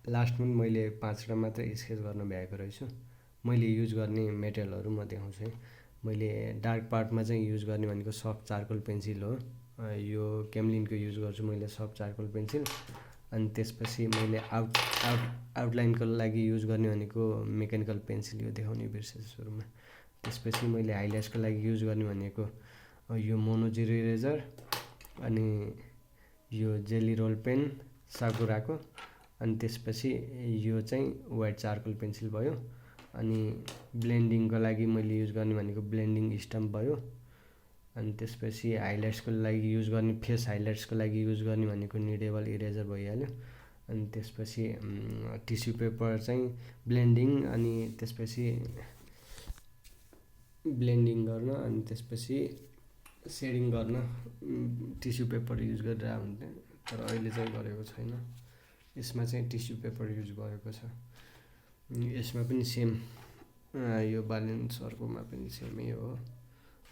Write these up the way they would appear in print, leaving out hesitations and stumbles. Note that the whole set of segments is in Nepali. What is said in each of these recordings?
लास्टमा मैले 5वटा मात्रै स्केच गर्न भ्याएको रहेछु। मैले युज गर्ने मेटेरियलहरू म देखाउँछु है। मैले डार्क पार्टमा चाहिँ युज गर्ने भनेको सफ्ट चारकोल पेन्सिल हो। यो क्यामलिनको युज गर्छु मैले सफ्ट चारकोल पेन्सिल। अनि त्यसपछि मैले आउटलाइनको लागि युज गर्ने भनेको मेकानिकल पेन्सिल, यो देखाउने बिर्सेछु सुरुमा। त्यसपछि मैले हाइलाइट्सको लागि युज गर्ने भनेको यो मोनो जिरो इरेजर, अनि यो जेली रोल पेन साकुराको, अनि त्यसपछि यो चाहिँ व्हाइट चारकोल पेन्सिल भयो। अनि ब्लेन्डिङको लागि मैले युज गर्ने भनेको ब्लेन्डिङ स्टम्प भयो। अनि त्यसपछि हाइलाइट्सको लागि युज गर्ने, फेस हाइलाइट्सको लागि युज गर्ने भनेको निडेबल इरेजर भइहाल्यो। अनि त्यसपछि टिस्यु पेपर चाहिँ ब्लेन्डिङ, अनि त्यसपछि ब्लेन्डिङ गर्न, अनि त्यसपछि सेडिङ गर्न टिस्यु पेपर युज गरेर हुन्थ्यो, तर अहिले चाहिँ गरेको छैन। यसमा चाहिँ टिस्यु पेपर युज गरेको छ। यसमा पनि सेम, यो बालेन सरकोमा पनि सेमै हो,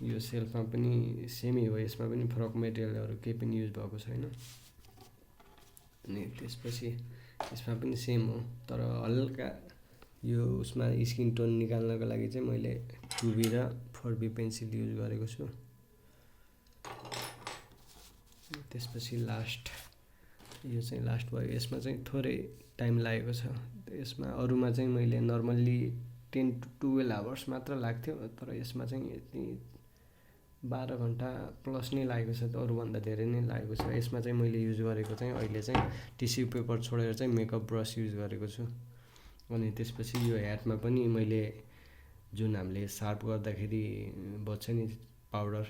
यो सेल्फमा पनि सेमै हो। यसमा पनि फरक मेटेरियलहरू केही पनि युज भएको छैन। अनि त्यसपछि यसमा पनि सेम हो, तर हल्का यो उसमा स्किन टोन निकाल्नको लागि चाहिँ मैले 2B र 4B पेन्सिल युज गरेको छु। त्यसपछि लास्ट, यो चाहिँ लास्ट भयो। यसमा चाहिँ थोरै टाइम लागेको छ। यसमा अरूमा चाहिँ मैले नर्मल्ली 10 to 12 आवर्स मात्र लाग्थ्यो, तर यसमा चाहिँ यति 12 घन्टा प्लस नै लागेको छ, अरूभन्दा धेरै नै लागेको छ। यसमा चाहिँ मैले युज गरेको चाहिँ अहिले चाहिँ टिस्यु पेपर छोडेर चाहिँ मेकअप ब्रस युज गरेको छु। अनि त्यसपछि यो ह्याटमा पनि मैले जुन हामीले सार्प गर्दाखेरि बच्छ नि पाउडर,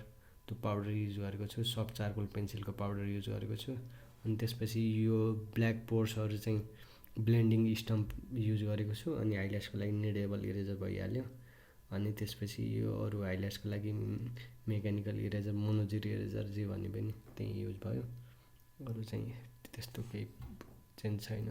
त्यो पाउडर युज गरेको छु। सफ्ट चारकोल पेन्सिलको पाउडर युज गरेको छु। अनि त्यसपछि यो ब्ल्याक पोर्सहरू चाहिँ ब्लेन्डिङ स्टम्प युज गरेको छु। अनि हाइलाइट्सको लागि निडेबल इरेजर भइहाल्यो। अनि त्यसपछि यो अरू हाइलाइट्सको लागि मेकानिकल इरेजर, मोनोजिरो इरेजर जे भने पनि त्यही युज भयो। अरू चाहिँ त्यस्तो केही चेन्ज छैन।